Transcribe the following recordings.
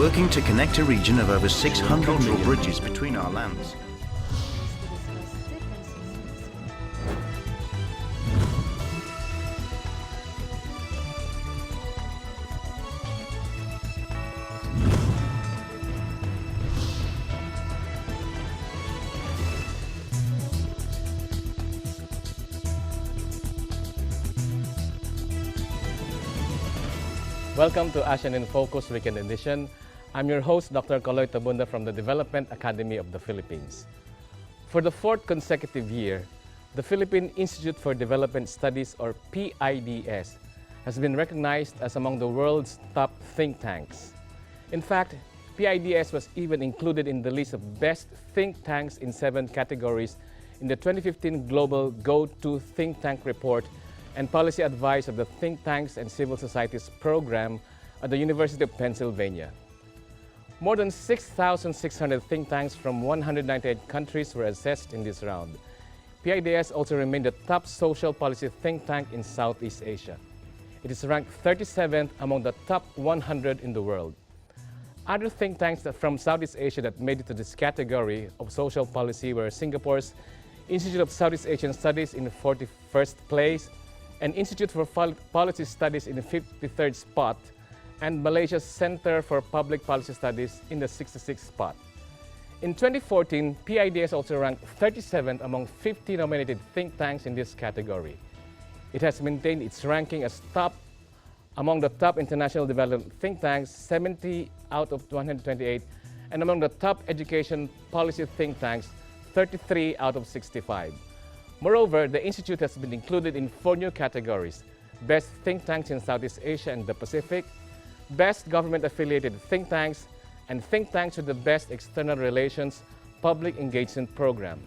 working to connect a region of over 600 cultural bridges between our lands. Welcome to ASEAN in Focus Weekend Edition. I'm your host, Dr. Kaloy Tabunda from the Development Academy of the Philippines. For the fourth consecutive year, the Philippine Institute for Development Studies, or PIDS, has been recognized as among the world's top think tanks. In fact, PIDS was even included in the list of best think tanks in 7 categories in the 2015 Global Go-To Think Tank Report and Policy Advice of the Think Tanks and Civil Societies program at the University of Pennsylvania. More than 6,600 think tanks from 198 countries were assessed in this round. PIDS also remained the top social policy think tank in Southeast Asia. It is ranked 37th among the top 100 in the world. Other think tanks from Southeast Asia that made it to this category of social policy were Singapore's Institute of Southeast Asian Studies in the 41st place, and Institute for Policy Studies in the 53rd spot, and Malaysia's Center for Public Policy Studies in the 66th spot. In 2014, PIDS also ranked 37th among 50 nominated think tanks in this category. It has maintained its ranking as top among the top international development think tanks, 70 out of 128, and among the top education policy think tanks, 33 out of 65. Moreover, the Institute has been included in 4 new categories: Best Think Tanks in Southeast Asia and the Pacific, Best Government-Affiliated Think Tanks, and Think Tanks with the Best External Relations Public Engagement Program.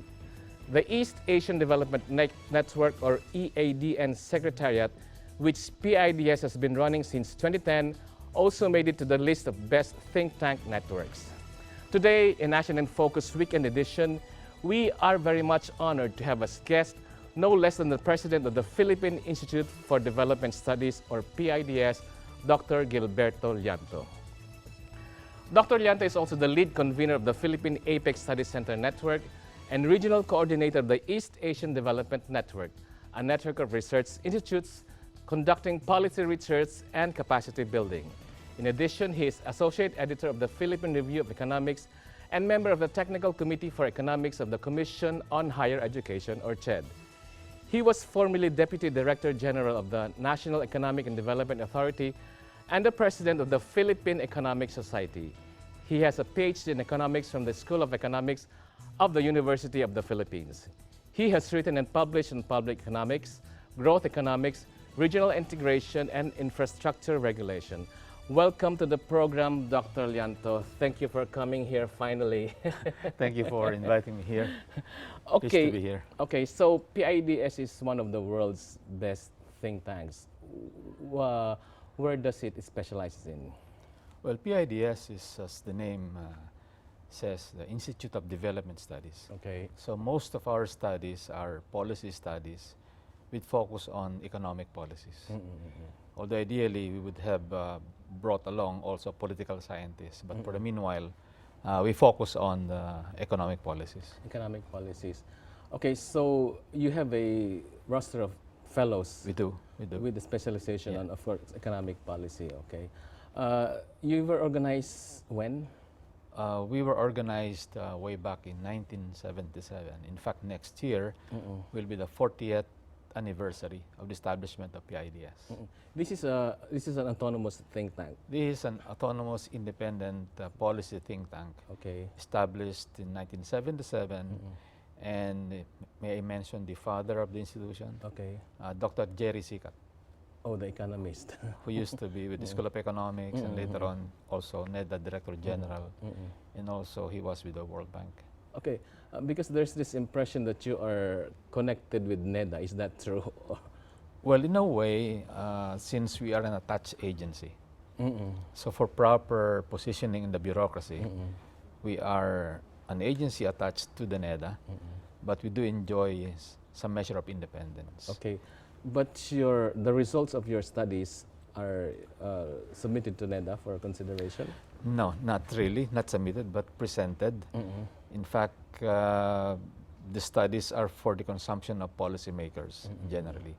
The East Asian Development Network, or EADN Secretariat, which PIDS has been running since 2010, also made it to the list of Best Think Tank Networks. Today, in ASEAN in Focus Weekend Edition, we are very much honored to have as guest no less than the President of the Philippine Institute for Development Studies, or PIDS, Dr. Gilberto Llanto. Dr. Llanto is also the lead convener of the Philippine APEC Studies Center Network and regional coordinator of the East Asian Development Network, a network of research institutes conducting policy research and capacity building. In addition, he is associate editor of the Philippine Review of Economics and member of the Technical Committee for Economics of the Commission on Higher Education, or CHED. He was formerly Deputy Director General of the National Economic and Development Authority and the President of the Philippine Economic Society. He has a PhD in Economics from the School of Economics of the University of the Philippines. He has written and published on public economics, growth economics, regional integration, and infrastructure regulation. Welcome to the program, Dr. Llanto. Thank you for coming here finally. Thank you for inviting me here. Okay. Pleased to be here. Okay, so PIDS is one of the world's best think tanks. Where does it specialize in? Well, PIDS is, as the name says, the Institute of Development Studies. Okay. So most of our studies are policy studies with focus on economic policies. Although ideally we would have brought along also political scientists, but for the meanwhile, we focus on the economic policies. Economic policies. Okay, so you have a roster of fellows. We do. With the specialization on, of course, economic policy. Okay. Yeah. You were organized when? We were organized way back in 1977. In fact, next year will be the 40th anniversary of the establishment of PIDS. This is an autonomous think tank. This is an autonomous, independent policy think tank. Okay. Established in 1977, and may I mention the father of the institution? Okay. Dr. Jerry Sikat. Oh, the economist. Who used to be with the School of Economics and later on also NEDA Director General, and also he was with the World Bank. Okay, because there's this impression that you are connected with NEDA. Is that true? Well, in a way, since we are an attached agency, so for proper positioning in the bureaucracy, we are an agency attached to the NEDA, but we do enjoy some measure of independence. Okay, but the results of your studies are submitted to NEDA for consideration? No, not really, not submitted, but presented. In fact, the studies are for the consumption of policymakers generally.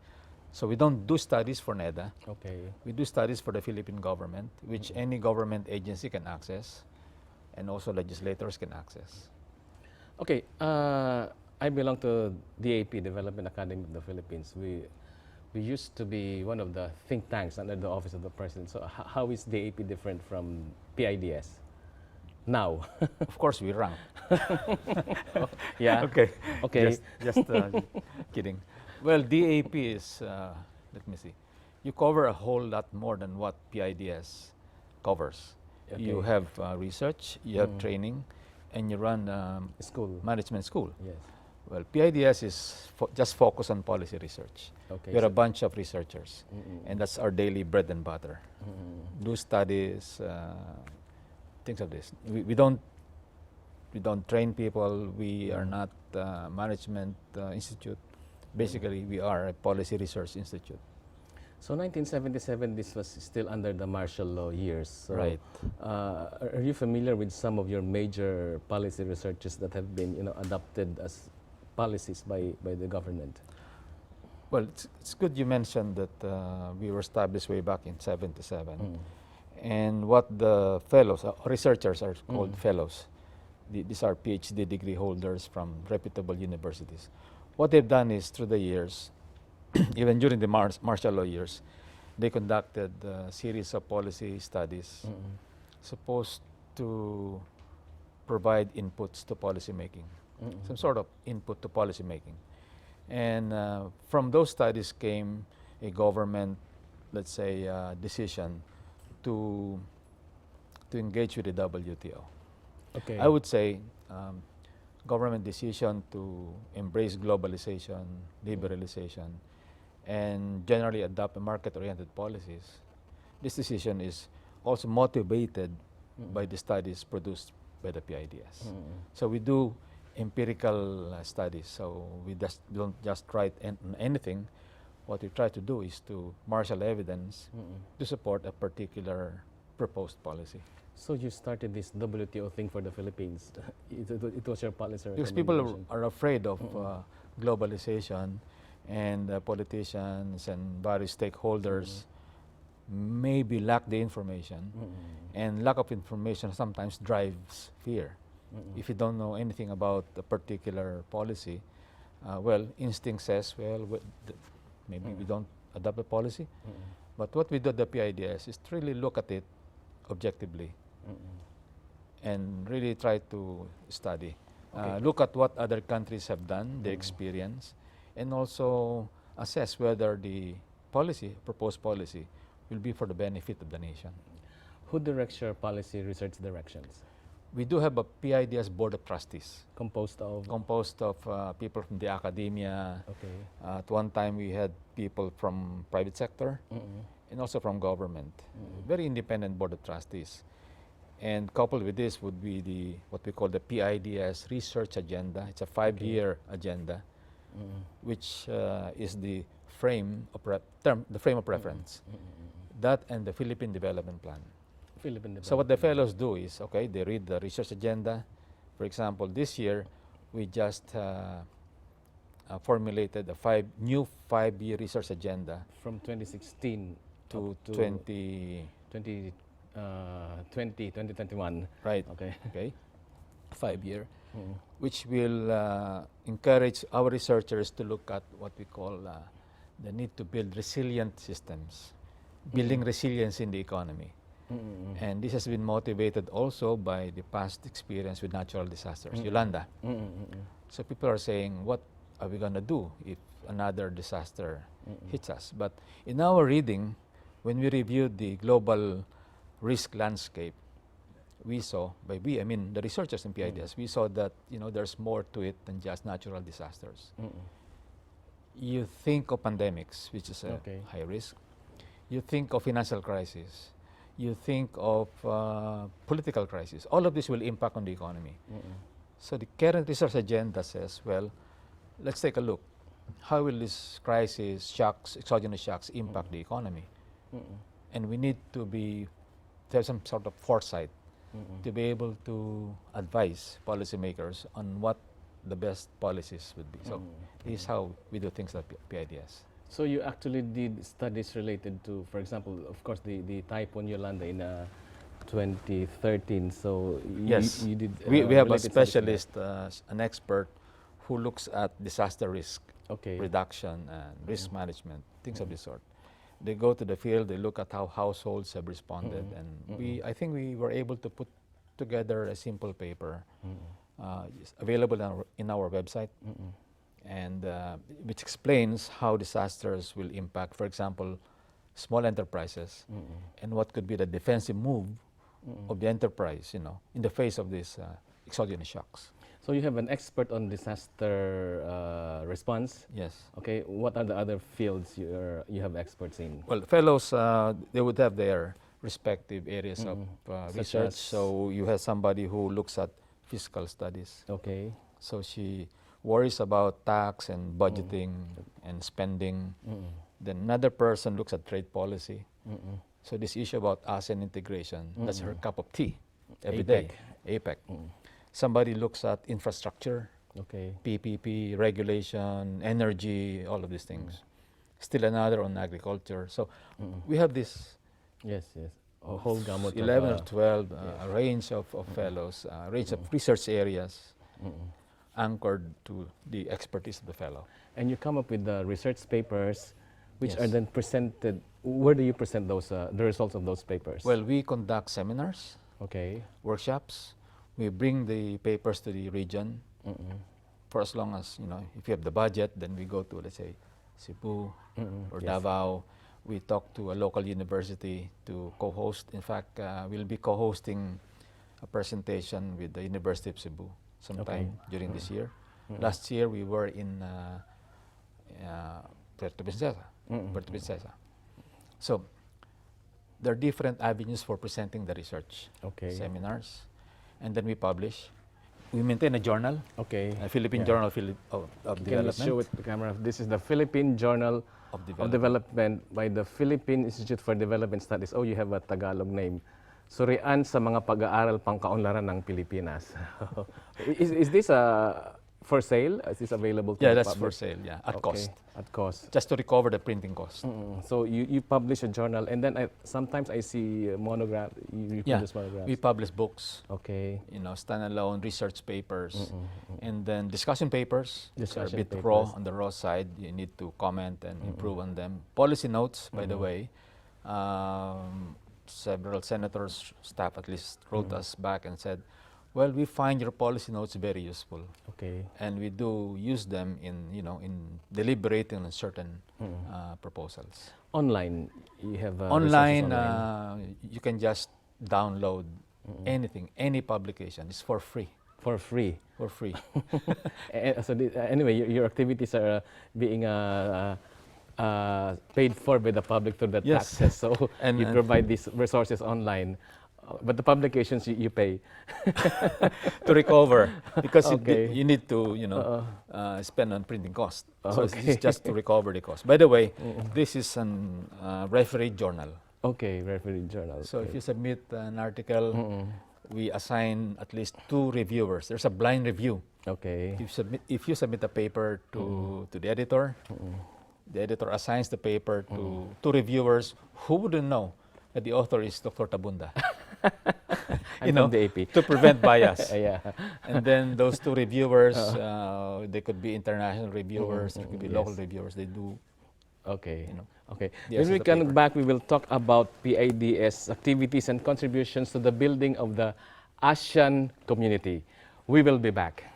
So we don't do studies for NEDA. Okay. We do studies for the Philippine government, which any government agency can access, and also legislators can access. Okay, I belong to DAP, Development Academy of the Philippines. We used to be one of the think tanks under the Office of the President. So how is DAP different from PIDS now? Of course, we rank. Yeah. Okay. Okay. Just kidding. Well, DAP is, let me see, you cover a whole lot more than what PIDS covers. Okay. You have research, you have training, and you run School. management school. Yes. Well, PIDS is just focus on policy research. Okay. We're a bunch of researchers, and that's our daily bread and butter. Do studies, things of this. We don't train people. We are not management institute. Basically, we are a policy research institute. So 1977, this was still under the martial law years. So, Right. Are you familiar with some of your major policy researches that have been, adopted as policies by the government? Well, it's good you mentioned that we were established way back in 77. And what the fellows, researchers are called fellows. These are PhD degree holders from reputable universities. What they've done is, through the years, even during the martial law years, they conducted a series of policy studies supposed to provide inputs to policy making, some sort of input to policy making. And from those studies came a government, let's say, decision to engage with the WTO. Okay. I would say government decision to embrace globalization, liberalization, and generally adopt market-oriented policies. This decision is also motivated by the studies produced by the PIDS. So we do empirical studies. So we just don't just write anything. What we try to do is to marshal evidence to support a particular proposed policy. So you started this WTO thing for the Philippines. It was your policy Because people recommendation. are afraid of globalization, and politicians and various stakeholders maybe lack the information, and lack of information sometimes drives fear. If you don't know anything about a particular policy, well, instinct says, well, maybe we don't adopt a policy. But what we do at the PIDS is to really look at it objectively and really try to study. Look at what other countries have done, their experience, and also assess whether the proposed policy, will be for the benefit of the nation. Who directs your policy research directions? We do have a PIDS Board of Trustees Composed of? composed of people from the academia. Okay. At one time, we had people from private sector and also from government. Very independent Board of Trustees. And coupled with this would be what we call the PIDS research agenda. It's a 5-year agenda, which is the frame of reference. That and the Philippine Development Plan. So what the fellows do is, okay, they read the research agenda. For example, this year, we just formulated a new 5-year research agenda From 2016 to up 2021. Right. Okay. 5-year, which will encourage our researchers to look at what we call the need to build resilient systems, building resilience in the economy. And this has been motivated also by the past experience with natural disasters, Yolanda. So people are saying, what are we going to do if another disaster hits us? But in our reading, when we reviewed the global risk landscape, we saw, by we, I mean the researchers in PIDS, we saw that there's more to it than just natural disasters. You think of pandemics, which is a high risk. You think of financial crisis. You think of political crisis. All of this will impact on the economy. So the current research agenda says, well, let's take a look. How will this crisis, shocks, exogenous shocks impact the economy? and we need to have some sort of foresight to be able to advise policymakers on what the best policies would be. So this is how we do things at PIDS. So you actually did studies related to, for example, of course, the Typhoon Yolanda in 2013. So Yes, you did. we have a related studies to that. specialist, an expert, who looks at disaster risk Okay. reduction and risk management, things of this sort. They go to the field, they look at how households have responded, and I think we were able to put together a simple paper. It's available in our website, and which explains how disasters will impact, for example, small enterprises, and what could be the defensive move of the enterprise, in the face of these exogenous shocks. So you have an expert on disaster response. Yes. Okay. What are the other fields you have experts in? Well, fellows, they would have their respective areas of Such research. as? So you have somebody who looks at fiscal studies. Okay. So she worries about tax and budgeting and spending. Then another person looks at trade policy. So this issue about ASEAN integration, that's her cup of tea every day. APEC. Somebody looks at infrastructure, Okay. PPP, regulation, energy, all of these things. Still another on agriculture. So we have this Yes. Yes. A whole gamut. 11 of, or 12, a range of fellows, a range of research areas anchored to the expertise of the fellow. and you come up with the research papers, which Yes. are then presented. Where do you present those the results of those papers? Well, we conduct seminars, Okay. workshops. We bring the papers to the region for as long as, if you have the budget, then we go to, let's say, Cebu or Yes. Davao. We talk to a local university to co-host. In fact, we'll be co-hosting a presentation with the University of Cebu sometime during this year. Last year, we were in Puerto Princesa. So there are different avenues for presenting the research. Okay. Seminars, and then we publish. We maintain a journal, Okay. a Philippine Yeah. Journal of Can you Development. show it to the camera? This is the Philippine Journal Of of Development by the Philippine Institute for Development Studies. Oh, you have a Tagalog name. Surian sa mga pag-aaral pangkaunlaran ng Pilipinas. is this for sale? Is this available to Yeah, the that's for public? sale, at Okay, cost. At cost. Just to recover the printing cost. So you publish a journal, and then sometimes I see monograph. You Yeah, produce monographs. we publish books, Okay. standalone research papers, and then discussion papers, which are a Discussion bit papers. raw on the raw side. You need to comment and improve on them. Policy notes, by the way, several senators, staff at least, wrote us back and said, well, we find your policy notes very useful, Okay. and we do use them in deliberating on certain proposals. Online, you have Online, resources online you can just download anything, any publication. It's for free. for free. For free. Anyway, your activities are being paid for by the public through the Yes. taxes. So And- you provide these resources online, but the publications you pay. To recover, because Okay. you need to spend on printing cost. So Okay. it's just to recover the cost. By the way, this is an refereed journal. Okay, referee journal. So if you submit an article, we assign at least 2 reviewers. There's a blind review. Okay. If you submit a paper to the editor, the editor assigns the paper to 2 reviewers who wouldn't know that the author is Dr. Tabunda. I'm from the AP. To prevent bias. Yeah. And then those 2 reviewers, they could be international reviewers, they could be Yes. local reviewers. They do. Okay. You know, Okay. the When we essence of the come paper. back, we will talk about PIDS activities and contributions to the building of the ASEAN community. We will be back.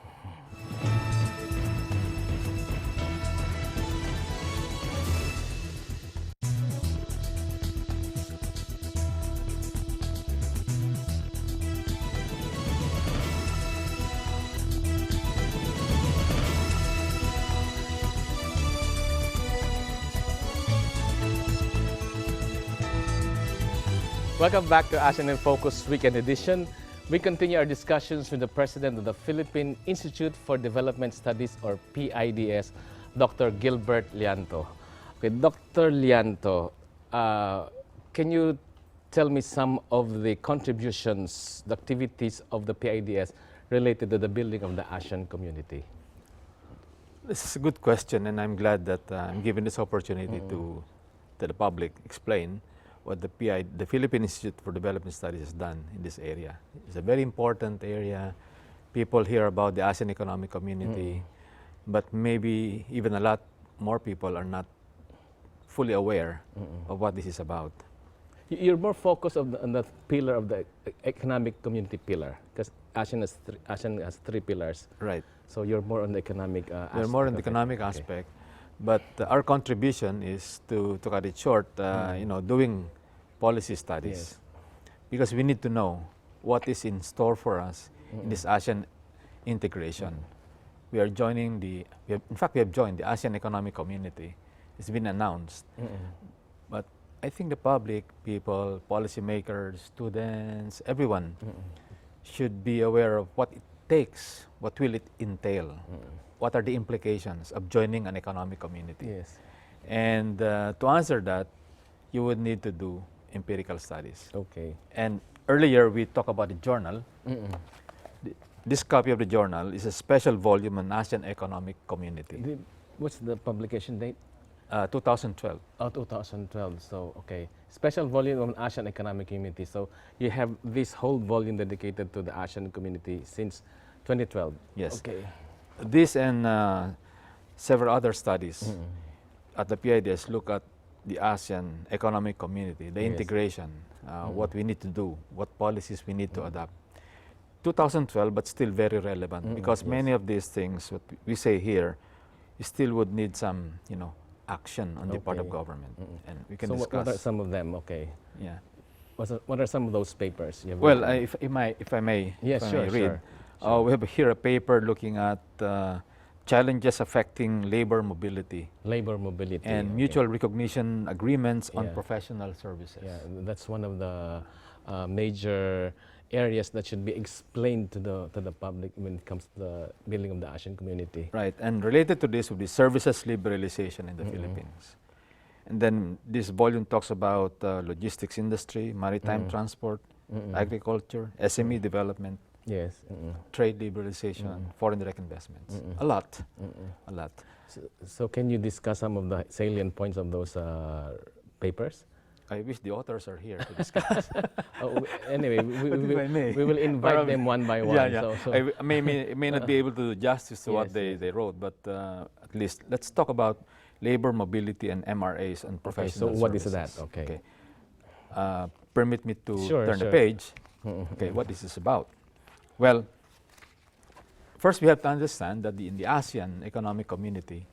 Welcome back to ASEAN in Focus Weekend Edition. We continue our discussions with the President of the Philippine Institute for Development Studies, or PIDS, Dr. Gilbert Llanto. Okay, Dr. Llanto, can you tell me some of the contributions, the activities of the PIDS related to the building of the ASEAN community? This is a good question, and I'm glad that I'm given this opportunity to the public explain what the Philippine Institute for Development Studies has done in this area. It's a very important area. People hear about the ASEAN Economic Community, but maybe even a lot more people are not fully aware of what this is about. You're more focused on the pillar of the economic community pillar, because ASEAN has three pillars. Right. So you're more on the economic aspect. We're more on the of it. economic Okay. aspect, but our contribution is to cut it short, doing policy studies, Yes. because we need to know what is in store for us in this ASEAN integration. We are joining we have joined the ASEAN Economic Community. It's been announced, but I think the public, people, policymakers, students, everyone should be aware of what it takes, what will it entail, what are the implications of joining an economic community. Yes. And to answer that, you would need to do empirical studies. Okay. And earlier we talked about the journal. This copy of the journal is a special volume on ASEAN Economic Community, What's the publication date? 2012. Oh, 2012. So, okay. Special volume on ASEAN Economic Community. So, you have this whole volume dedicated to the ASEAN community since 2012. Yes. Okay. This and several other studies at the PIDS look at the ASEAN Economic Community, the Yes. integration, what we need to do, what policies we need to adopt. 2012, but still very relevant, because many of these things, what we say here, still would need some, action on the part of Okay. government, and we can So, discuss. what are some of them? Okay. Yeah. What are some of those papers? You have Well, written? if I may, Yes, if I sure, may read, sure. we have here a paper looking at challenges affecting labor mobility Labor mobility. and okay. mutual recognition agreements on Yeah. professional services. Yeah, that's one of the major areas that should be explained to the public when it comes to the building of the ASEAN community. Right, and related to this would be services liberalization in the Philippines. And then this volume talks about logistics industry, maritime transport, agriculture, SME development, Yes. trade liberalization, foreign direct investments. A lot. So can you discuss some of the salient points of those papers? I wish the authors are here to discuss. Anyway, But if I may. we will invite them one by one. Yeah. So, I may not be able to do justice to what Yes, they wrote, but at least let's talk about labor mobility and MRAs and okay, professional so what is services. that? Okay. Permit me to Sure, turn sure. the page. Okay, what is this about? Well, first we have to understand that in the ASEAN Economic Community,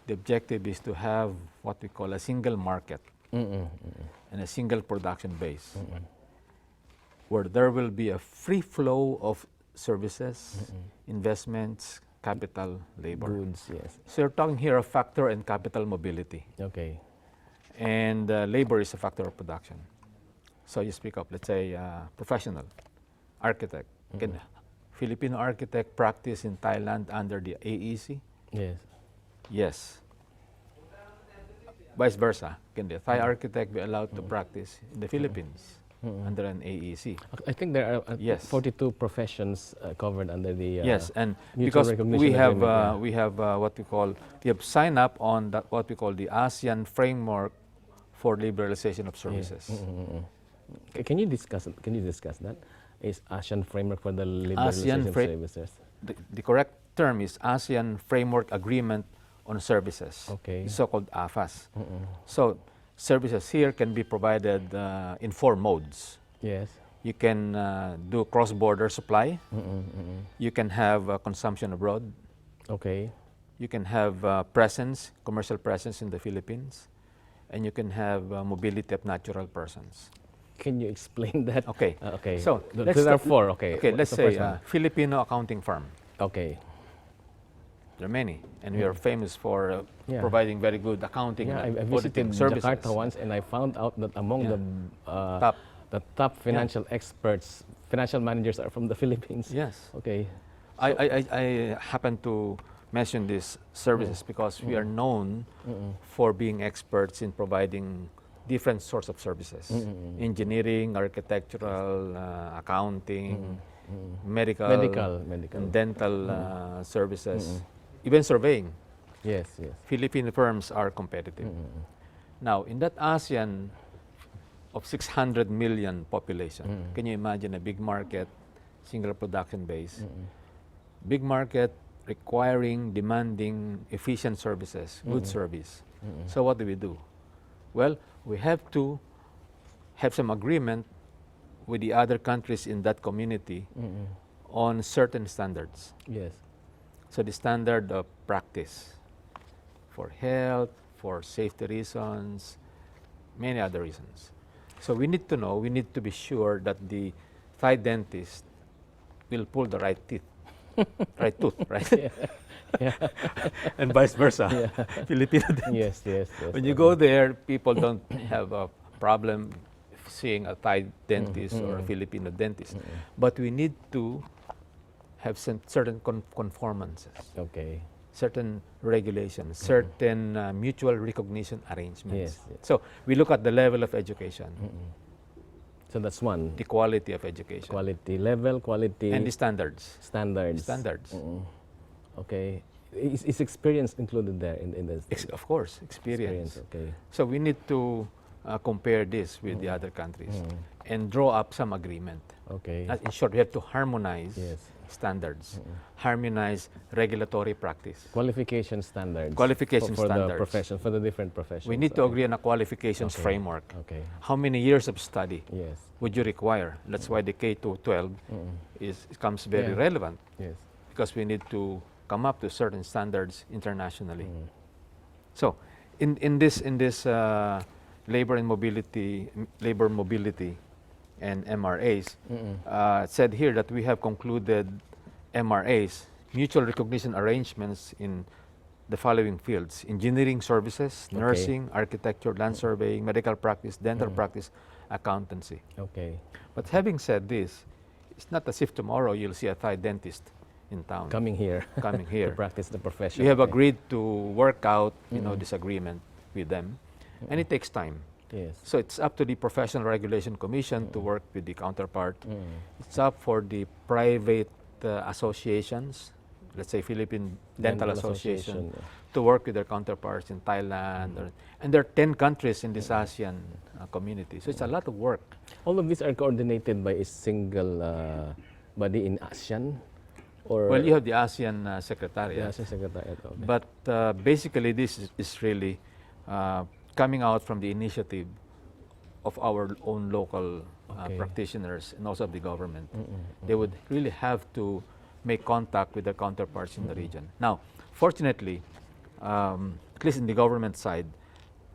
the objective is to have what we call a single market and a single production base, where there will be a free flow of services, investments, capital, labor. Goods, yes. So you're talking here of factor and capital mobility, Okay. and labor is a factor of production. So you speak up, let's say, professional, architect. Can Filipino architect practice in Thailand under the AEC? Yes. Yes. Vice versa. Can the Thai architect be allowed to practice in the Philippines under an AEC? I think there are Yes. 42 professions covered under the Yes, and mutual because recognition we have agreement, we have we have signed up on that what we call the ASEAN framework for liberalization of services. Can you discuss that? Is ASEAN framework for the liberalization of services? The correct term is ASEAN Framework Agreement on Services, Okay. so-called AFAS. So services here can be provided in 4 modes. Yes. You can do cross-border supply. You can have consumption abroad. Okay. You can have presence, commercial presence in the Philippines, and you can have mobility of natural persons. Can you explain that? Okay. Okay. So there are 4. Okay. Okay, What's let's the say first one? Filipino accounting firm. Okay. There are many, and we are famous for Yeah. providing very good accounting Yeah, I and visited auditing services. Jakarta once, and I found out that among Top. the top financial experts, financial managers are from the Philippines. Yes. Okay. I happen to mention these services because we are known for being experts in providing different sorts of services. Engineering, architectural, accounting, medical, and dental services, even surveying. Yes, yes. Philippine firms are competitive. Now, in that ASEAN of 600 million population, can you imagine a big market, single production base, big market requiring, demanding efficient services, good service. So what do? Well, we have to have some agreement with the other countries in that community on certain standards. Yes. So the standard of practice for health, for safety reasons, many other reasons. So we need to know, we need to be sure that the Thai dentist will pull the right teeth, right tooth, right? Yeah. And vice versa. Filipino dentist. Yes. When you go there, people don't have a problem seeing a Thai dentist or a Filipino dentist. But we need to have certain conformances. Okay. Certain regulations, certain mutual recognition arrangements. Yes. So we look at the level of education, So that's one. the quality of education, Quality level, quality and the standards. standards. Standards. Okay. Is experience included there in this? Of course, experience. Okay. So we need to compare this with the other countries and draw up some agreement. Okay. In short, we have to harmonize Yes. standards, harmonize regulatory practice. Qualification standards. Qualification for standards. the profession, for the different professions. We need to agree on a qualifications Okay. framework. Okay. How many years of study Yes. would you require? That's why the K-12 comes very Yeah. relevant, Yes. because we need to come up to certain standards internationally. So, in this labor mobility and MRAs, it said here that we have concluded MRAs, mutual recognition arrangements in the following fields: engineering services, nursing, architecture, land surveying, medical practice, dental practice, accountancy. Okay. But having said this, it's not as if tomorrow you'll see a Thai dentist in town Coming here. coming here. To practice the profession. We have Okay. agreed to work out, this agreement with them, and it takes time. Yes. So it's up to the Professional Regulation Commission to work with the counterpart. It's up for the private associations, let's say Philippine Dental Association, to work with their counterparts in Thailand. And there are 10 countries in this ASEAN community. So it's a lot of work. All of these are coordinated by a single body in ASEAN? Or Well, you have the ASEAN the Secretariat. ASEAN Secretariat. Okay. But basically, this is really coming out from the initiative of our own local Okay. practitioners and also of the government. They would really have to make contact with their counterparts in the region. Now, fortunately, at least in the government side,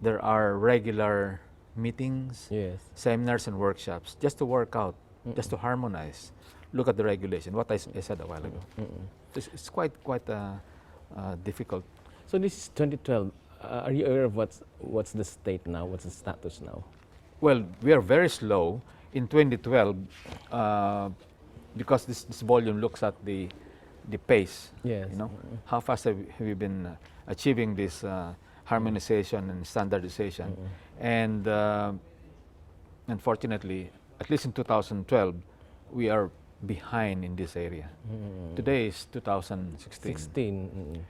there are regular meetings, Yes. seminars, and workshops just to work out, just to harmonize, look at the regulation, what I said a while ago. It's quite difficult. So this is 2012. Are you aware of what's the state now? What's the status now? Well, we are very slow in 2012 because this volume looks at the pace. Yes. How fast have we been achieving this harmonization and standardization? And unfortunately, at least in 2012, we are behind in this area. Today is 2016. 16.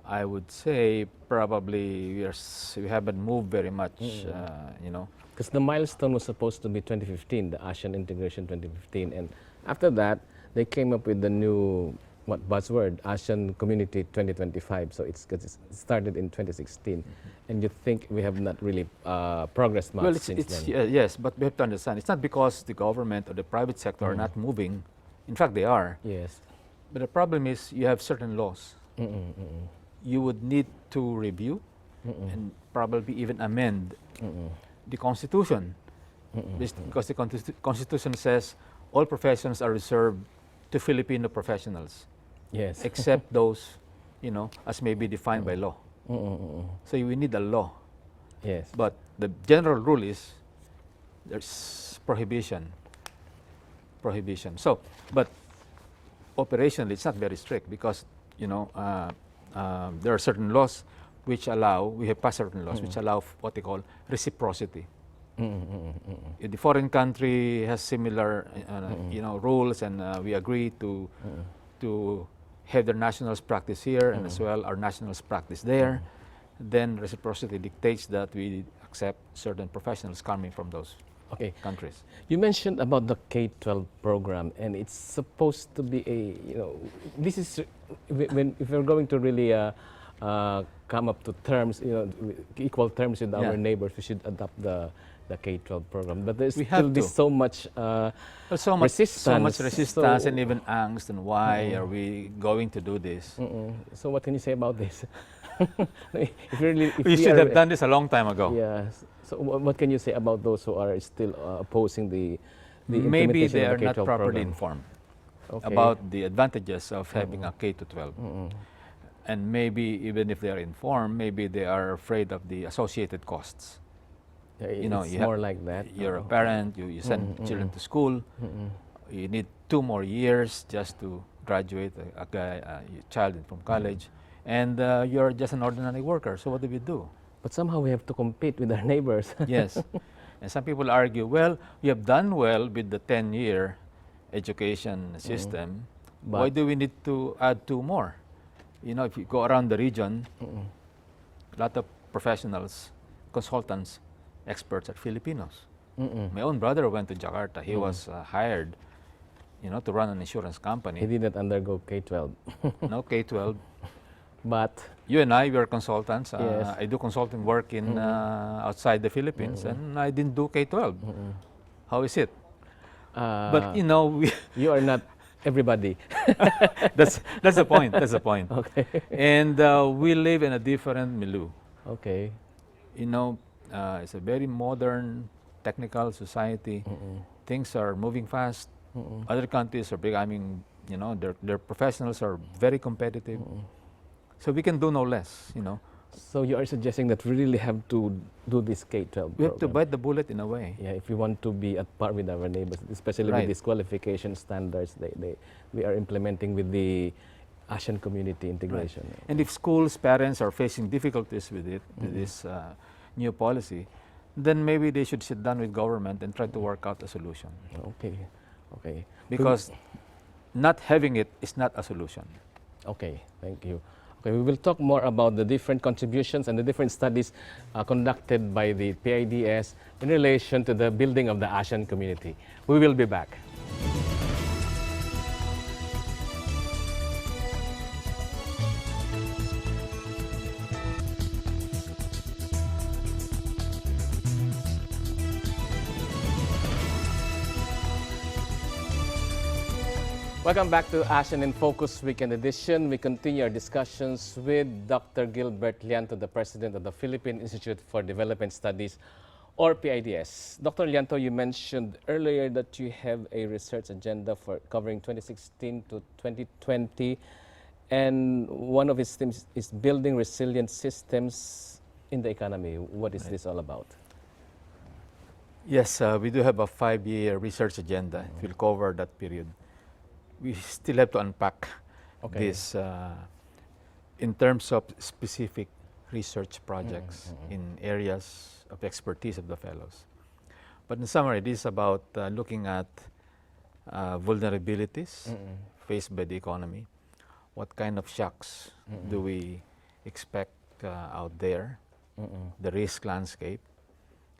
I would say probably we haven't moved very much, Because the milestone was supposed to be 2015, the ASEAN integration 2015, and after that they came up with the new buzzword, ASEAN Community 2025. So it started in 2016, and you think we have not really progressed much since then? Yes, but we have to understand it's not because the government or the private sector are not moving. In fact, they are. Yes. But the problem is you have certain laws. You would need to review and probably even amend the Constitution. Because the Constitution says all professions are reserved to Filipino professionals, Yes. except those, as may be defined by law. So we need a law. Yes. But the general rule is there's prohibition. So, but operationally, it's not very strict because, there are certain laws which allow, we have passed certain laws which allow what they call reciprocity. If the foreign country has similar, rules, and we agree to have their nationals practice here and as well our nationals practice there, then reciprocity dictates that we accept certain professionals coming from those countries. You mentioned about the K-12 program, and it's supposed to be this is if we're going to really come up to terms, equal terms with our neighbors, we should adopt the K-12 program. But there's still so much resistance, and even angst, and why are we going to do this? So what can you say about this? if we should have done this a long time ago. Yes. So what can you say about those who are still opposing the maybe they are of the not K-12 properly program? informed about the advantages of having a K-12. And maybe even if they are informed, maybe they are afraid of the associated costs. It's more like that. You're a parent, you send children to school, you need 2 more years just to graduate a child from college, and you're just an ordinary worker, so what do we do? But somehow we have to compete with our neighbors. Yes. And some people argue, well, you have done well with the 10-year education system. Why do we need to add 2 more? If you go around the region, a lot of professionals, consultants, experts are Filipinos. My own brother went to Jakarta. He was hired, to run an insurance company. He didn't undergo K-12. No K-12. But you and I were consultants. Yes. I do consulting work in outside the Philippines, and I didn't do K-12. How is it? But you are not everybody. that's the point. That's the point. Okay. And we live in a different milieu. Okay. It's a very modern, technical society. Things are moving fast. Other countries are becoming, their professionals are very competitive. So we can do no less, So you are suggesting that we really have to do this K-12 We have to bite the bullet in a way. Yeah, if we want to be at par with our neighbors, especially with these qualification standards we are implementing with the ASEAN community integration. Right. And if schools, parents are facing difficulties with it, with this new policy, then maybe they should sit down with government and try to work out a solution. Okay. Because not having it is not a solution. Okay, thank you. Okay, we will talk more about the different contributions and the different studies conducted by the PIDS in relation to the building of the ASEAN community. We will be back. Welcome back to ASEAN in Focus Weekend Edition. We continue our discussions with Dr. Gilberto Llanto, the President of the Philippine Institute for Development Studies, or PIDS. Dr. Llanto, you mentioned earlier that you have a research agenda for covering 2016 to 2020, and one of its themes is building resilient systems in the economy. What is this all about? Yes, we do have a 5-year research agenda. It will cover that period. We still have to unpack this in terms of specific research projects in areas of expertise of the fellows. But in summary, this is about looking at vulnerabilities faced by the economy. What kind of shocks do we expect out there, the risk landscape,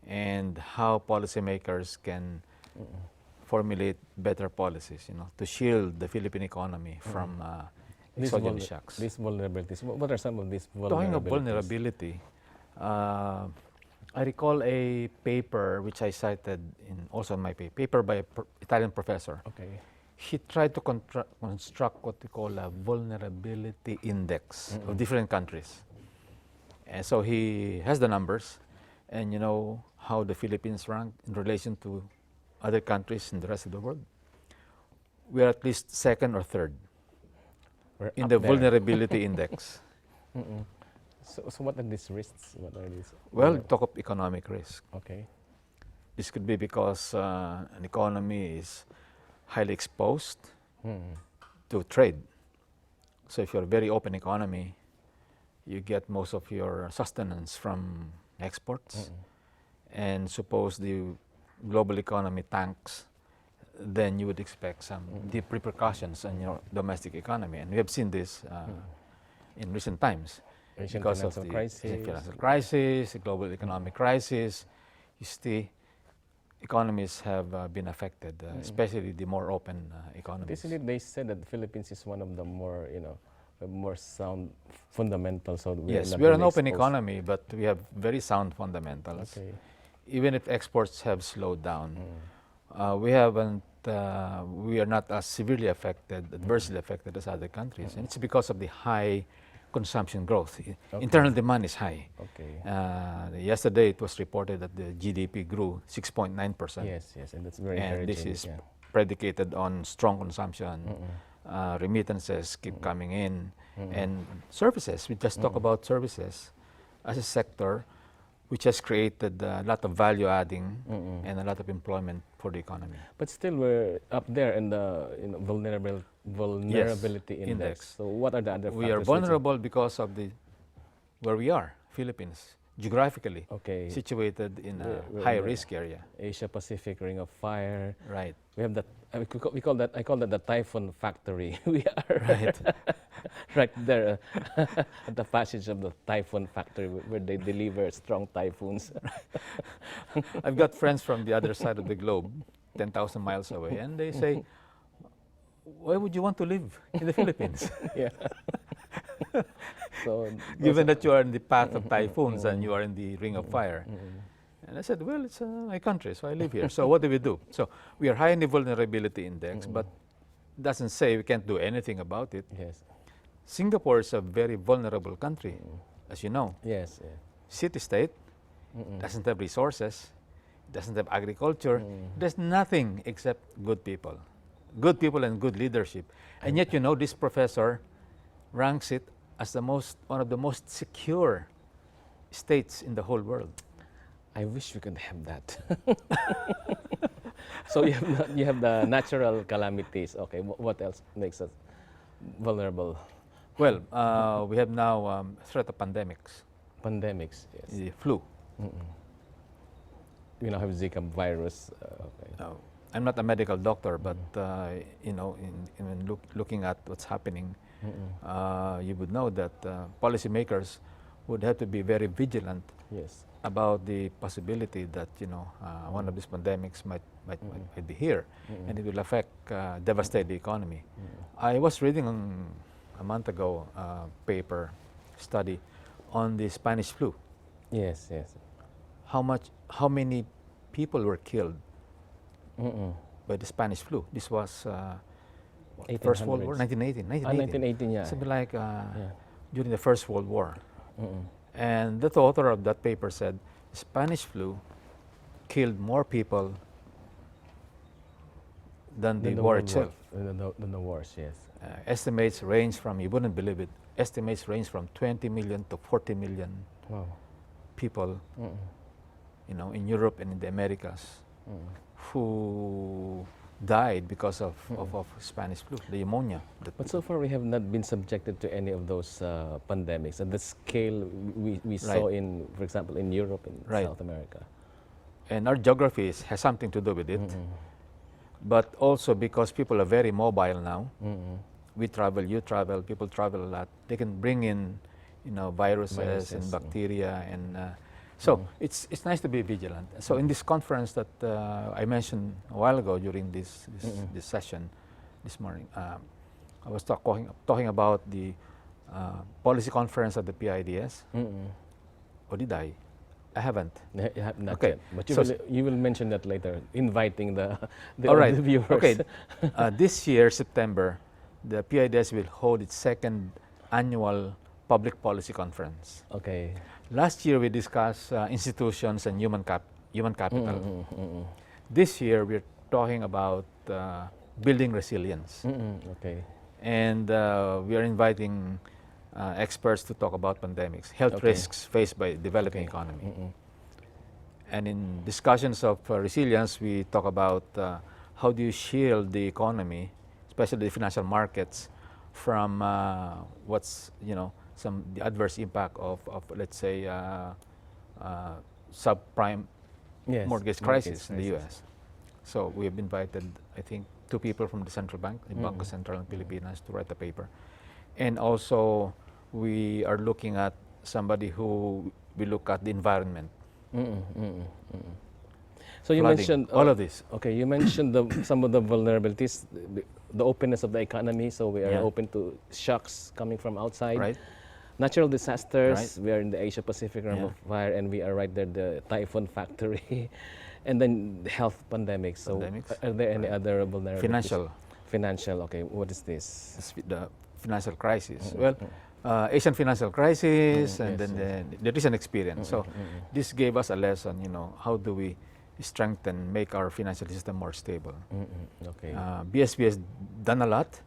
and how policymakers can formulate better policies, to shield the Philippine economy from exogenous shocks. These vulnerabilities, what are some of these vulnerabilities? Talking of vulnerability, I recall a paper which I cited also in my paper by an Italian professor. Okay. He tried to construct what we call a vulnerability index of different countries. And so he has the numbers, and how the Philippines rank in relation to other countries in the rest of the world. We are at least 2nd or 3rd in the vulnerability index. So what are these risks? What are these? Well, talk of economic risk. Okay. This could be because an economy is highly exposed to trade. So if you're a very open economy, you get most of your sustenance from exports. and suppose the global economy tanks, then you would expect some deep repercussions on your domestic economy. And we have seen this in recent times. Asian Because of financial the crisis. financial crisis, the global economic crisis, you see, economies have been affected, especially the more open economies. Recently, they said that the Philippines is one of the more, more sound fundamentals. So Yes, not we're an really open exposed. economy, but we have very sound fundamentals. Okay. Even if exports have slowed down, we are not as severely affected, adversely affected as other countries. And it's because of the high consumption growth. Internal demand is high. Okay. Yesterday it was reported that the GDP grew 6.9%. Yes, yes, and that's very And encouraging. this is predicated on strong consumption. Remittances keep coming in. And services, we just talk about services as a sector which has created a lot of value adding and a lot of employment for the economy. But still, we're up there in the vulnerability index. So what are the other We are factors? vulnerable because of where we are, Philippines, geographically situated in a high risk area. Asia Pacific Ring of Fire. Right. We have that. I call that the typhoon factory. We are Right. right there at the passage of the typhoon factory where they deliver strong typhoons. I've got friends from the other side of the globe, 10,000 miles away, and they say, why would you want to live in the Philippines? Yeah. So Given that you are in the path of typhoons and you are in the ring of fire. And I said, well, it's my country, so I live here. So what do we do? So we are high in the vulnerability index, but doesn't say we can't do anything about it. yes. Singapore is a very vulnerable country, as you know. Yes. Yeah. City-state, doesn't have resources, doesn't have agriculture, there's nothing except good people. Good people and good leadership. And yet, this professor ranks it as one of the most secure states in the whole world. I wish we could have that. So you have the natural calamities. Okay, what else makes us vulnerable? Well, we have now threat of pandemics, Pandemics. Yes. the flu. We now have Zika virus. Okay. I'm not a medical doctor, but in looking at what's happening, you would know that policymakers would have to be very vigilant Yes. about the possibility that one of these pandemics might be here, and it will affect, devastate the economy. I was reading a month ago a paper study on the Spanish flu. Yes. Yes. How many people were killed by the Spanish flu? This was First World War, 1918. 1918. Yeah. Something like during the First World War. And the author of that paper said Spanish flu killed more people than the war itself. Than the wars. Yes. Estimates range from, you wouldn't believe it, estimates range from 20 million to 40 million Wow. people, in Europe and in the Americas, who died because of Spanish flu, the pneumonia. But so far we have not been subjected to any of those pandemics at the scale we saw in, for example, in Europe and South America. And our geography has something to do with it. But also because people are very mobile now. We travel, you travel, people travel a lot. They can bring in, viruses and bacteria, and so it's nice to be vigilant. So in this conference that I mentioned a while ago during this session this morning, I was talking about the policy conference at the PIDS. Or did I? I haven't. Not Okay. yet. But So you will mention that later, inviting the all right. the viewers. Okay. This year, September, the PIDS will hold its second annual public policy conference. Okay. Last year, we discussed institutions and human capital. This year, we're talking about building resilience. Okay. And we are inviting experts to talk about pandemics, health risks faced by developing economy. And in discussions of resilience, we talk about how do you shield the economy, especially the financial markets, from the adverse impact of let's say subprime Yes, mortgage mortgage crisis in the crisis. U.S. So we have invited, I think, 2 people from the central bank, the Bangko Sentral and Pilipinas, to write a paper. And also, we are looking at somebody who will look at the environment. So you Flooding, mentioned all of this. Okay, you mentioned some of the vulnerabilities, the openness of the economy. So we are Yeah. open to shocks coming from outside. Right. Natural disasters. Right. We are in the Asia Pacific realm Yeah. of fire, and we are right there, the typhoon factory, and then the health pandemics. So Pandemics, are there any right. other vulnerabilities? Financial. Financial. Okay, what is this? The financial crisis. Well, Asian financial crisis, and Yes, then the recent experience. So this gave us a lesson, how do we strengthen, make our financial system more stable. Okay. BSP has done a lot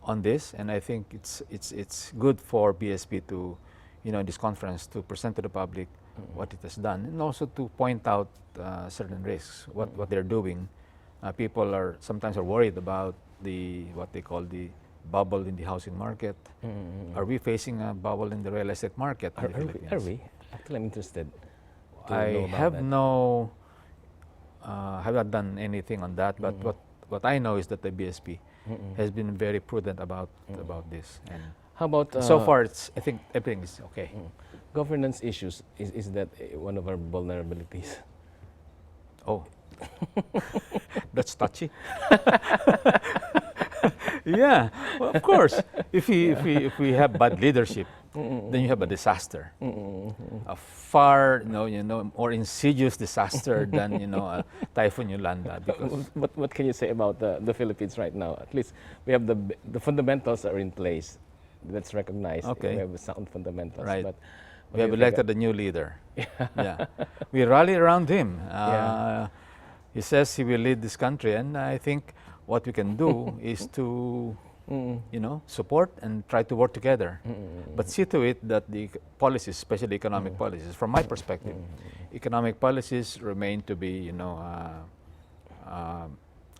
on this, and I think it's good for BSP to, in this conference, to present to the public what it has done, and also to point out certain risks, what they're doing. People are sometimes worried about what they call the bubble in the housing market. Are we facing a bubble in the real estate market in the Philippines? Are we? Actually, I'm interested. to I know about have that. have not done anything on that, but what I know is that the BSP has been very prudent about this, and How about so far I think everything is okay. governance issues? Is that one of our vulnerabilities? Oh, that's touchy. Yeah, well, of course. If we have bad leadership, then you have a disaster, a far more insidious disaster than a Typhoon Yolanda. Because What can you say about the Philippines right now? At least we have the fundamentals are in place. That's recognized. Okay. We have sound fundamentals. Right. But we have elected a new leader. Yeah, we rally around him. Yeah. He says he will lead this country, and I think what we can do is to, support and try to work together. But see to it that the policies, especially economic policies, from my perspective, economic policies remain to be,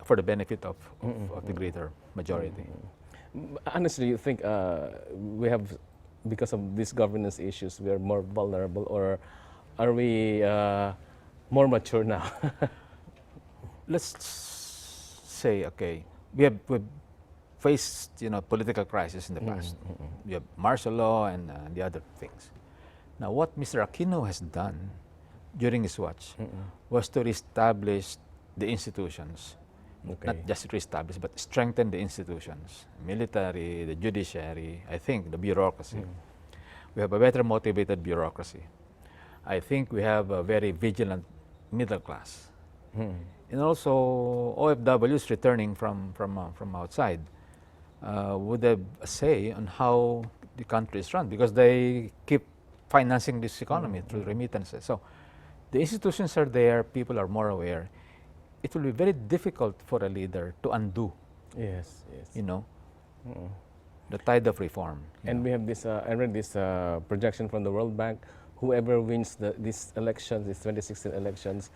for the benefit of the greater majority. Honestly, you think we have, because of these governance issues, we are more vulnerable, or are we more mature now? Let's say, okay, we've faced political crisis in the past. We have martial law and the other things. Now, what Mr. Aquino has done during his watch was to reestablish the institutions. Okay. Not just reestablish, but strengthen the institutions, military, the judiciary, I think the bureaucracy. We have a better motivated bureaucracy. I think we have a very vigilant middle class. And also OFWs returning from outside would have a say on how the country is run, because they keep financing this economy through remittances. So the institutions are there, people are more aware. It will be very difficult for a leader to undo, Yes. the tide of reform. And we have this, I read this projection from the World Bank. Whoever wins these elections, these 2016 elections,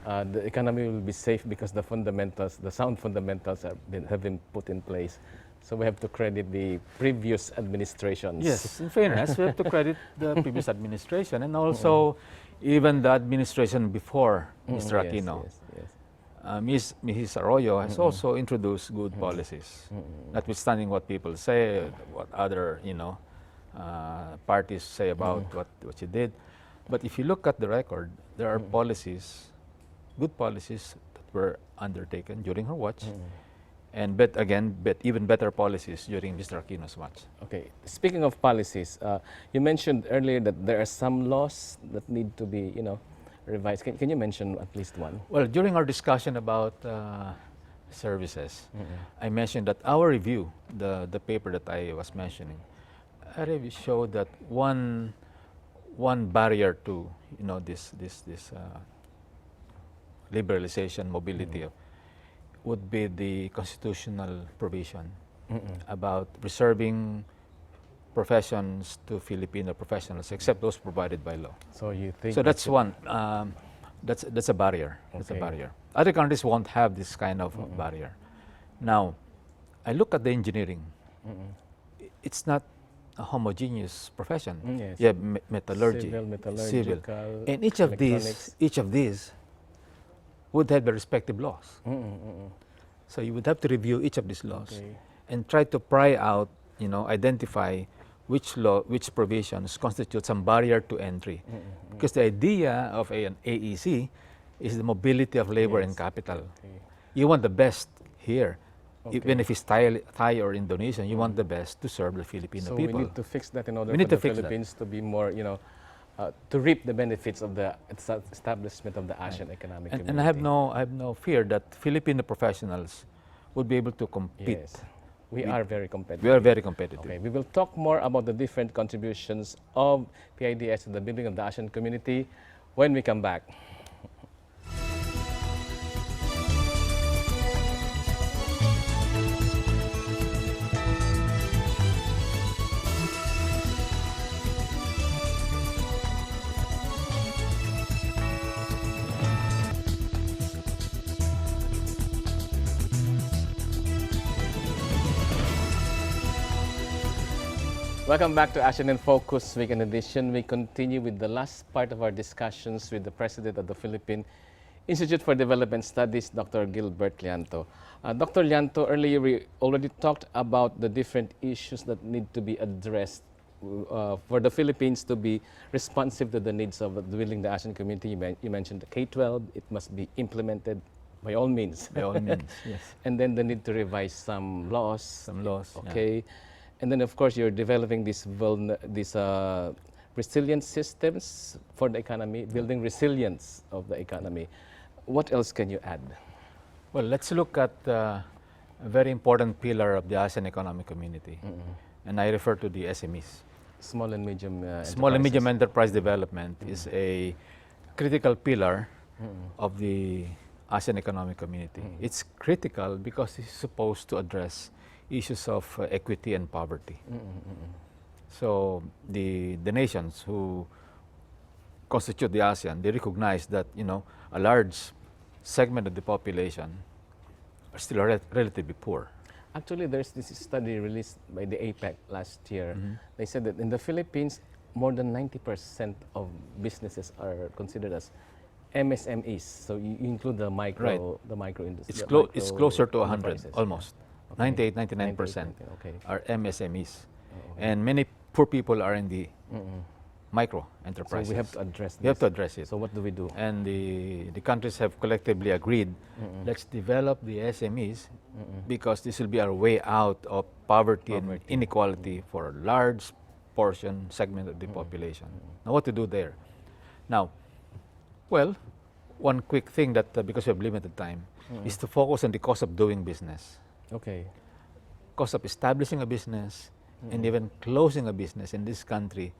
the economy will be safe because the fundamentals, the sound fundamentals have been put in place. So we have to credit the previous administrations. Yes, in fairness, we have to credit the previous administration, and also even the administration before Mr. Aquino. Yes. Mrs. Arroyo has also introduced good policies, notwithstanding what people say, what other parties say about what she did. But if you look at the record, there are policies, good policies that were undertaken during her watch, and even better policies during Mr. Aquino's watch. Okay. Speaking of policies, you mentioned earlier that there are some laws that need to be, revised. Can you mention at least one? Well, during our discussion about services, I mentioned that our review, the paper that I was mentioning, our review showed that one barrier to this liberalization, mobility would be the constitutional provision about reserving professions to Filipino professionals, except those provided by law. So you think? So that's one. That's a barrier. That's a Okay. barrier. Other countries won't have this kind of barrier. Now, I look at the engineering. It's not a homogeneous profession. Yes. You have metallurgy, Civil, civil, metallurgical, and each of these would have the respective laws. So you would have to review each of these laws and try to pry out, identify which law, which provisions constitute some barrier to entry. Because the idea of an AEC is the mobility of labor and capital. You want the best here. Even if it's Thai or Indonesian, you want the best to serve the Filipino people. So we need to fix that in order for the Philippines to be more, to reap the benefits of the establishment of the ASEAN Economic Community. And I have no fear that Filipino professionals would be able to compete. Yes. We are very competitive. We are very competitive. Okay, we will talk more about the different contributions of PIDS to the building of the ASEAN community when we come back. Welcome back to ASEAN in Focus Weekend Edition. We continue with the last part of our discussions with the President of the Philippine Institute for Development Studies, Dr. Gilberto Llanto. Dr. Llanto, earlier we already talked about the different issues that need to be addressed for the Philippines to be responsive to the needs of building the ASEAN community. You mentioned the K-12, it must be implemented by all means. By all means, yes. And then the need to revise some laws. Some laws, okay. And then, of course, you're developing these resilient systems for the economy, building resilience of the economy. What else can you add? Well, let's look at a very important pillar of the ASEAN Economic Community, and I refer to the SMEs. Small and medium Small and medium enterprise development is a critical pillar of the ASEAN Economic Community. It's critical because it's supposed to address issues of equity and poverty. So the nations who constitute the ASEAN, they recognize that a large segment of the population are still relatively poor. Actually, there's this study released by the APEC last year. They said that in the Philippines, more than 90% of businesses are considered as MSMEs. So you include the micro, the micro industry. It's closer to 100, almost. Okay. 98, 99% are MSMEs. And many poor people are in the micro enterprises. So we have to address this. We have to address it. So what do we do? And the countries have collectively agreed, let's develop the SMEs because this will be our way out of poverty and inequality for a large segment of the population. Now what to do there? Now, well, one quick thing that, because we have limited time, is to focus on the cost of doing business. Okay. Cost of establishing a business and even closing a business in this country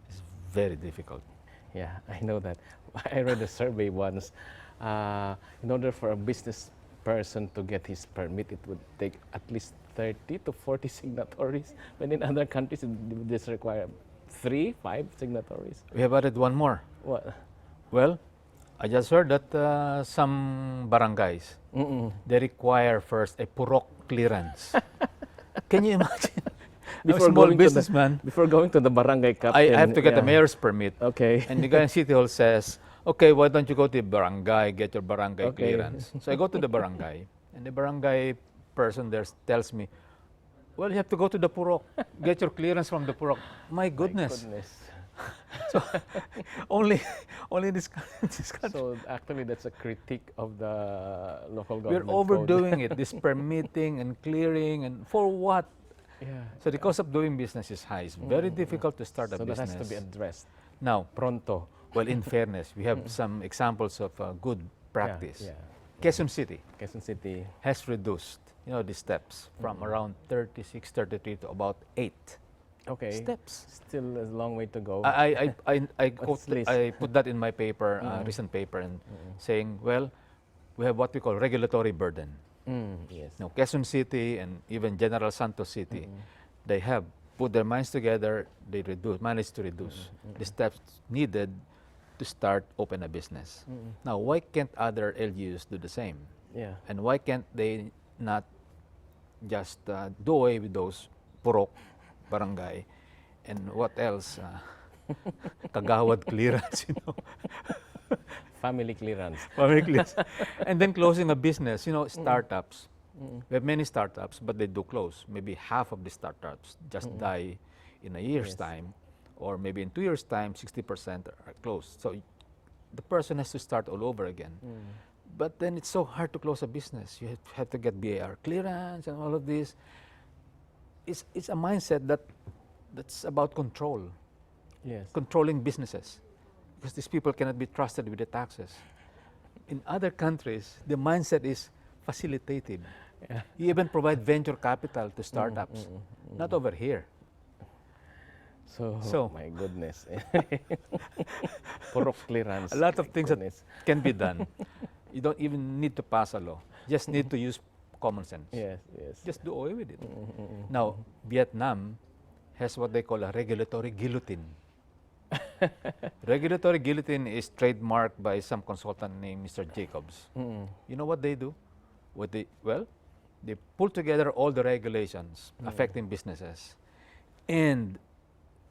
is very difficult. Yeah, I know that. I read a survey once. In order for a business person to get his permit, it would take at least 30 to 40 signatories. When in other countries, this require 3, 5 signatories. We have added one more. What? Well, I just heard that some barangays, they require first a purok clearance. Can you imagine? Before a small businessman. Before going to the barangay captain. I have to get a mayor's permit. Okay. And the guy in City Hall says, okay, why don't you go to the barangay, get your barangay clearance. So I go to the barangay, and the barangay person there tells me, well, you have to go to the purok, get your clearance from the purok. My goodness. So only this country. So actually, that's a critique of the local government. We're overdoing it. This permitting and clearing, and for what? Yeah. So the cost of doing business is high. It's very difficult to start a business. So that has to be addressed. Now, Pronto. well, in fairness, we have some examples of good practice. Yeah. Quezon City has reduced, the steps from around 36, 33 to about 8. Okay. Steps. Still a long way to go. I put that in my paper, recent paper, and saying, well, we have what we call regulatory burden. Yes. Now, Quezon City and even General Santos City, they have put their minds together. They managed to reduce the steps needed to start open a business. Now, why can't other LGUs do the same? Yeah. And why can't they not just do away with those purok, barangay, and what else? Kagawad clearance, family clearance. Publicly. And then closing a business, you know, startups. We have many startups, but they do close. Maybe half of the startups just die in a year's Yes. time, or maybe in 2 years' time, 60% are closed. So the person has to start all over again. But then it's so hard to close a business. You have to get BAR clearance and all of this. It's a mindset that's about control, Yes. controlling businesses, because these people cannot be trusted with the taxes. In other countries, the mindset is facilitative. Yeah. You even provide venture capital to startups. Not over here. So, my goodness. Purok clearance. A lot of my things goodness. that can be done. You don't even need to pass a law. Just need to use common sense. Yes, yes. Just do away with it. Now, Vietnam has what they call a regulatory guillotine. Regulatory guillotine is trademarked by some consultant named Mr. Jacobs. You know what they do? They pull together all the regulations affecting businesses, and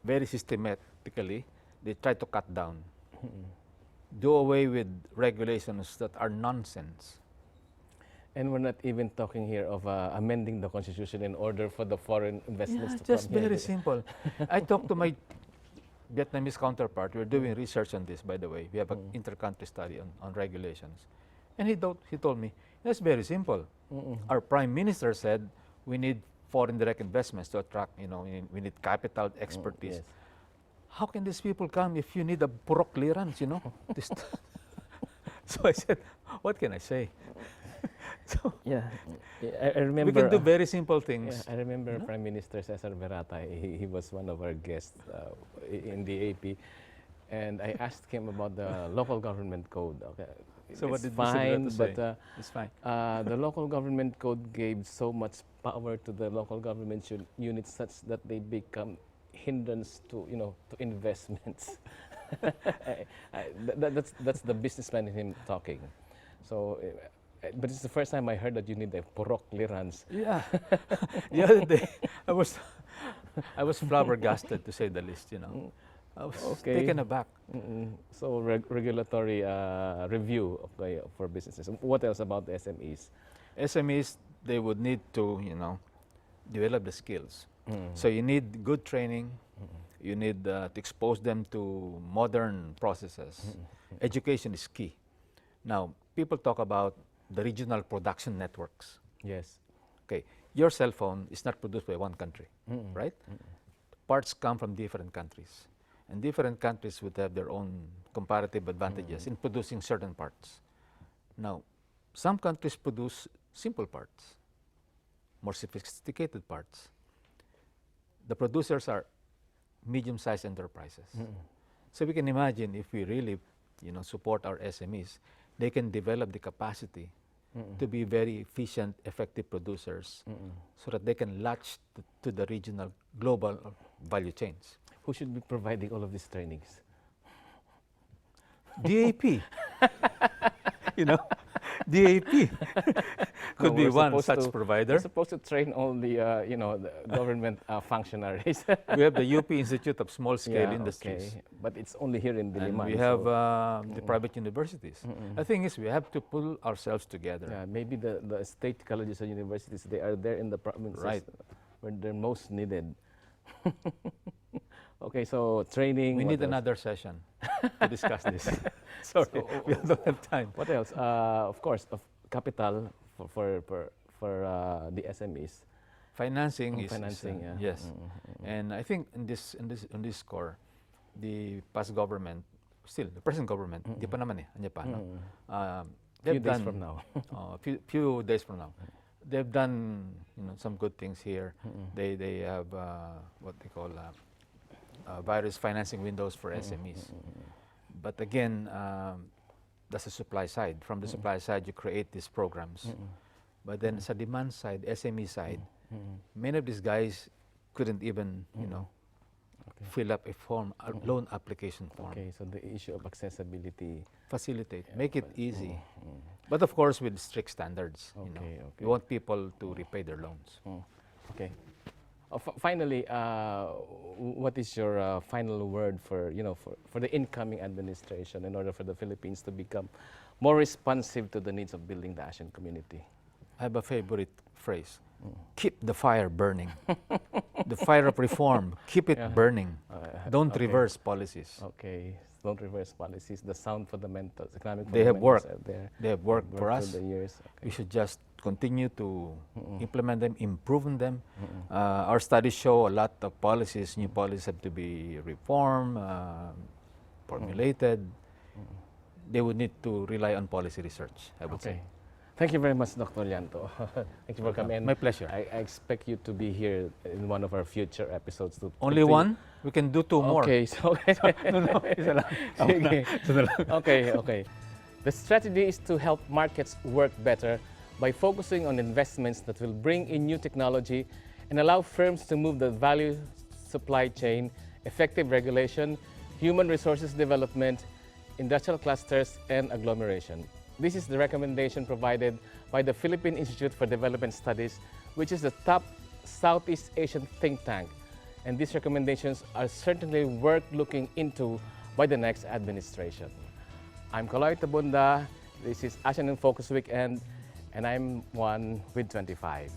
very systematically, they try to cut down, do away with regulations that are nonsense. And we're not even talking here of amending the constitution in order for the foreign investments to Just come here. very simple. I talked to my Vietnamese counterpart. We're doing research on this, by the way. We have an inter-country study on regulations. And he told me, that's very simple. Our prime minister said we need foreign direct investments to attract, you know, we need capital, expertise. Yes. How can these people come if you need a Purok clearance, you know? So I said, what can I say? So Yeah, I remember. we can do very simple things. Yeah, I remember Prime Minister Cesar Berata. He was one of our guests in the AP, and I asked him about the local government code. Okay, So what it's did Mr. fine, Berata but say? It's fine. the local government code gave so much power to the local government units such that they become hindrance to to investments. That's the businessman in him talking. So. But it's the first time I heard that you need a Purok clearance. Yeah. The other day, I was flabbergasted, to say the least, you know. I was taken aback. So regulatory review for businesses. What else about the SMEs? SMEs, they would need to, you know, develop the skills. So you need good training. You need to expose them to modern processes. Education is key. Now, people talk about the regional production networks. Yes. Okay, your cell phone is not produced by one country, right? Parts come from different countries, and different countries would have their own comparative advantages in producing certain parts. Now, some countries produce simple parts, more sophisticated parts. The producers are medium-sized enterprises. So we can imagine if we really, you know, support our SMEs, they can develop the capacity to be very efficient, effective producers so that they can latch to the regional, global value chains. Who should be providing all of these trainings? DAP. You know, DAP could be one such provider. We're supposed to train all the, the government functionaries. We have the UP Institute of Small Scale Yeah, Industries. okay. But it's only here in And Diliman. we have the private universities. The thing is, we have to pull ourselves together. Yeah, maybe the state colleges and universities, they are there in the provinces Right. where they're most needed. Okay, so training. We what need else? another session to discuss this. Sorry, we don't have time. What else? Of course, of capital for the SMEs. Financing is financing, yeah. yes, and I think in this score, the past government, still the present government, di pa naman anya pa, no? Few days from now. Few days from now, they've done some good things here. They have what they call various financing windows for SMEs, but again, that's the supply side. From the supply side, you create these programs, but then sa demand side, SME side. Many of these guys couldn't even, fill up a form, a loan application form. Okay, so the issue of accessibility. Facilitate, make it easy. But of course, with strict standards. Okay, okay. We want people to repay their loans. Okay. Finally, what is your final word for for the incoming administration in order for the Philippines to become more responsive to the needs of building the ASEAN community? I have a favorite phrase. Keep the fire burning. The fire of reform, keep it burning. Don't okay. reverse policies. Okay, don't reverse policies. The sound fundamentals, economic They have fundamentals worked. are there. They have worked for us. through the years. We Okay. should just continue to implement them, improve them. Our studies show a lot of policies, new policies have to be reformed, formulated. They would need to rely on policy research, I would say. Okay. Thank you very much, Dr. Llanto. Thank you for coming. My pleasure. I expect you to be here in one of our future episodes. To Only one? We can do two more. Okay, so Isa lang. Sige. Isa na lang. Okay, okay. The strategy is to help markets work better by focusing on investments that will bring in new technology and allow firms to move the value supply chain, effective regulation, human resources development, industrial clusters, and agglomeration. This is the recommendation provided by the Philippine Institute for Development Studies, which is the top Southeast Asian think tank. And these recommendations are certainly worth looking into by the next administration. I'm Kaloy Tabunda. This is ASEAN in Focus Weekend, and I'm one with 25.